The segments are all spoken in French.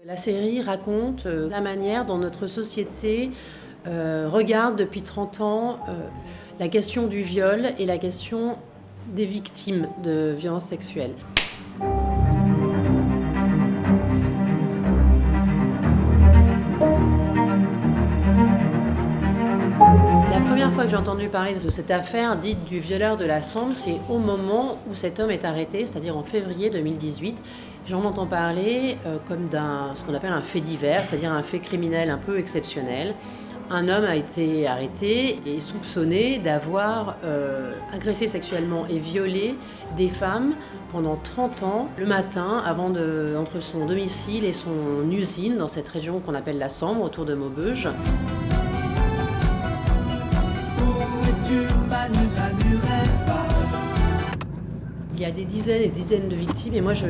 La série raconte la manière dont notre société regarde depuis 30 ans la question du viol et la question des victimes de violences sexuelles. La première fois que j'ai entendu parler de cette affaire dite du violeur de la Sambre, c'est au moment où cet homme est arrêté, c'est-à-dire en février 2018. J'en entends parler comme ce qu'on appelle un fait divers, c'est-à-dire un fait criminel un peu exceptionnel. Un homme a été arrêté et soupçonné d'avoir agressé sexuellement et violé des femmes pendant 30 ans, le matin, entre son domicile et son usine, dans cette région qu'on appelle la Sambre, autour de Maubeuge. Il y a des dizaines et des dizaines de victimes et moi je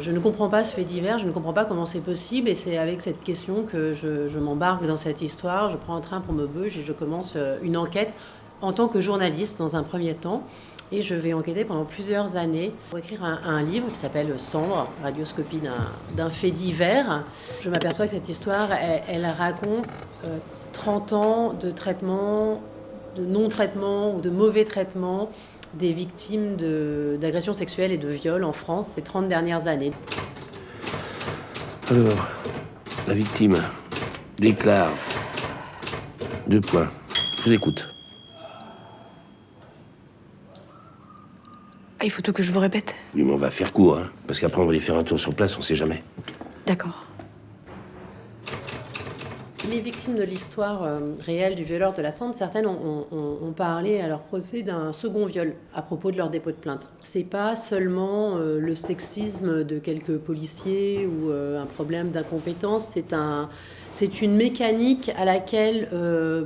ne comprends pas ce fait divers, je ne comprends pas comment c'est possible et c'est avec cette question que je m'embarque dans cette histoire. Je prends un train pour Maubeuge et je commence une enquête en tant que journaliste dans un premier temps et je vais enquêter pendant plusieurs années pour écrire un livre qui s'appelle Sambre, radioscopie d'un fait divers. Je m'aperçois que cette histoire, elle raconte 30 ans de traitement, de non-traitement ou de mauvais traitement des victimes d'agressions sexuelles et de viols en France ces 30 dernières années. Alors, la victime déclare 2 points. Je vous écoute. Ah, il faut tout que je vous répète. Oui, mais on va faire court, hein, parce qu'après on va aller faire un tour sur place, on sait jamais. D'accord. Les victimes de l'histoire réelle du violeur de la Sambre, certaines ont parlé à leur procès d'un second viol à propos de leur dépôt de plainte. C'est pas seulement le sexisme de quelques policiers ou un problème d'incompétence, c'est une mécanique à laquelle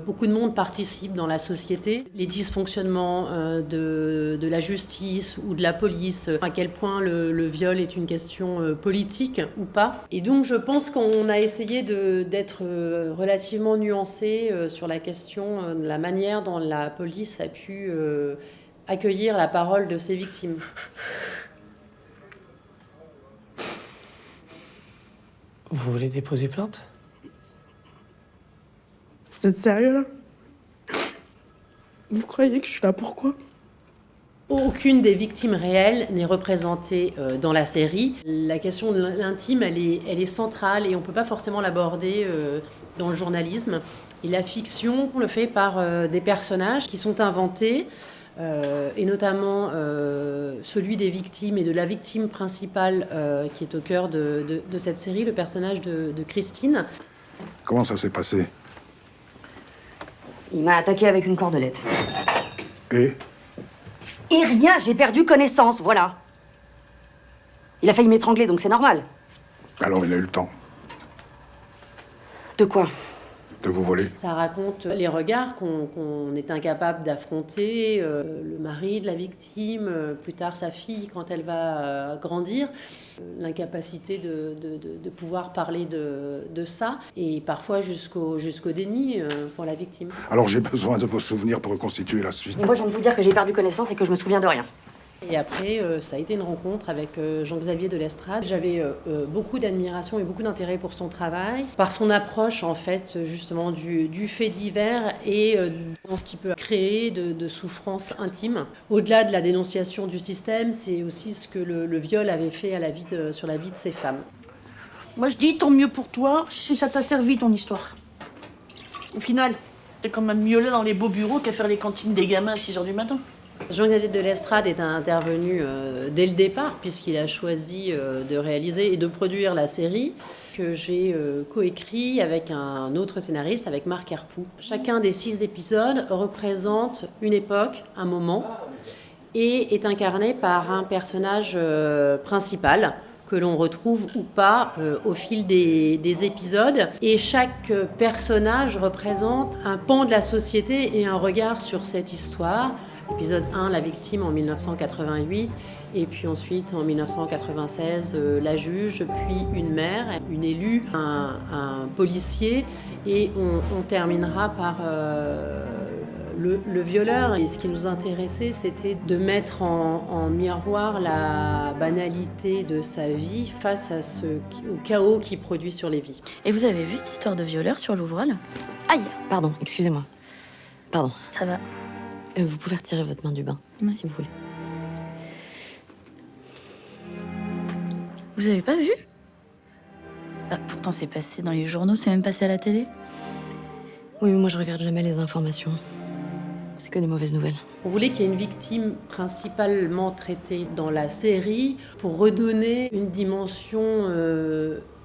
beaucoup de monde participe dans la société. Les dysfonctionnements de la justice ou de la police, à quel point le viol est une question politique ou pas. Et donc je pense qu'on a essayé d'être relativement nuancé sur la question de la manière dont la police a pu accueillir la parole de ses victimes. Vous voulez déposer plainte ? Vous êtes sérieux là? Vous croyez que je suis là pourquoi? Aucune des victimes réelles n'est représentée dans la série. La question de l'intime, elle est centrale et on ne peut pas forcément l'aborder dans le journalisme. Et la fiction, on le fait par des personnages qui sont inventés, et notamment celui des victimes et de la victime principale qui est au cœur de cette série, le personnage de Christine. Comment ça s'est passé? Il m'a attaqué avec une cordelette. Et Rien, j'ai perdu connaissance, voilà. Il a failli m'étrangler, donc c'est normal. alors il a eu le temps De quoi? de vous voler? Ça raconte les regards qu'on est incapable d'affronter, le mari de la victime, plus tard sa fille quand elle va grandir, l'incapacité de pouvoir parler de ça, et parfois jusqu'au déni pour la victime. Alors j'ai besoin de vos souvenirs pour reconstituer la suite. Mais moi, je viens de vous dire que j'ai perdu connaissance et que je me souviens de rien. Et après, ça a été une rencontre avec Jean-Xavier de Lestrade. J'avais beaucoup d'admiration et beaucoup d'intérêt pour son travail, par son approche en fait justement du fait divers et dans ce qu'il peut créer de souffrance intime. Au-delà de la dénonciation du système, c'est aussi ce que le viol avait fait sur la vie de ces femmes. Moi je dis tant mieux pour toi si ça t'a servi ton histoire. Au final, t'es quand même mieux là dans les beaux bureaux qu'à faire les cantines des gamins à 6h du matin. Jean-Xavier de Lestrade est intervenu dès le départ, puisqu'il a choisi de réaliser et de produire la série que j'ai coécrit avec un autre scénariste, avec Marc Herpoux. Chacun des 6 épisodes représente une époque, un moment, et est incarné par un personnage principal que l'on retrouve ou pas au fil des épisodes. Et chaque personnage représente un pan de la société et un regard sur cette histoire. Épisode 1, la victime en 1988, et puis ensuite en 1996, la juge, puis une mère, une élue, un policier, et on terminera par Le violeur, et ce qui nous intéressait, c'était de mettre en miroir la banalité de sa vie face au chaos qu'il produit sur les vies. Et vous avez vu cette histoire de violeur sur l'Ouvrol? Aïe, pardon, excusez-moi. Pardon. Ça va. Vous pouvez retirer votre main du bain, si vous voulez. Vous avez pas vu? Bah, pourtant c'est passé dans les journaux, c'est même passé à la télé. Oui, mais moi je regarde jamais les informations. C'est que des mauvaises nouvelles. On voulait qu'il y ait une victime principalement traitée dans la série pour redonner une dimension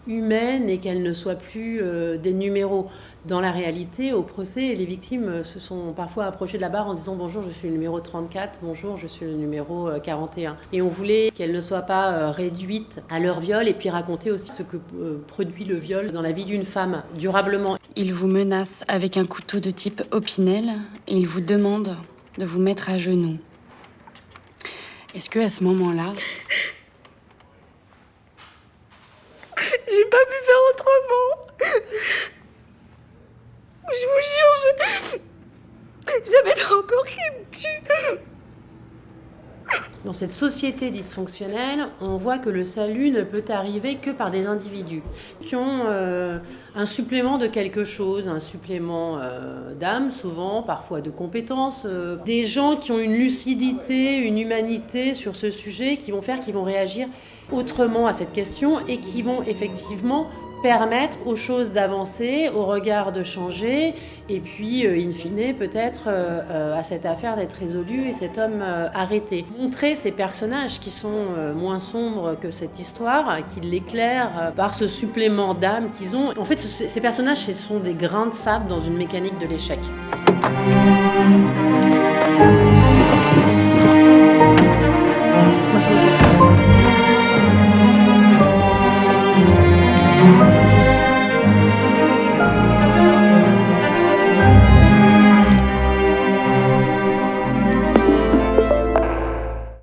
humaine et qu'elle ne soit plus des numéros. Dans la réalité, au procès, les victimes se sont parfois approchées de la barre en disant « Bonjour, je suis le numéro 34, bonjour, je suis le numéro 41 ». Et on voulait qu'elles ne soient pas réduites à leur viol et puis raconter aussi ce que produit le viol dans la vie d'une femme, durablement. Il vous menace avec un couteau de type Opinel et il vous demande de vous mettre à genoux. Est-ce que à ce moment-là... J'ai pas pu faire autrement. Je vous jure, j'avais trop peur qu'il me tue. Dans cette société dysfonctionnelle, on voit que le salut ne peut arriver que par des individus qui ont un supplément de quelque chose, un supplément d'âme souvent, parfois de compétences, des gens qui ont une lucidité, une humanité sur ce sujet, qui vont réagir autrement à cette question et qui vont effectivement permettre aux choses d'avancer, au regard de changer, et puis, in fine, peut-être à cette affaire d'être résolue et cet homme arrêté. Montrer ces personnages qui sont moins sombres que cette histoire, qui l'éclairent par ce supplément d'âme qu'ils ont. En fait, ces personnages, ce sont des grains de sable dans une mécanique de l'échec.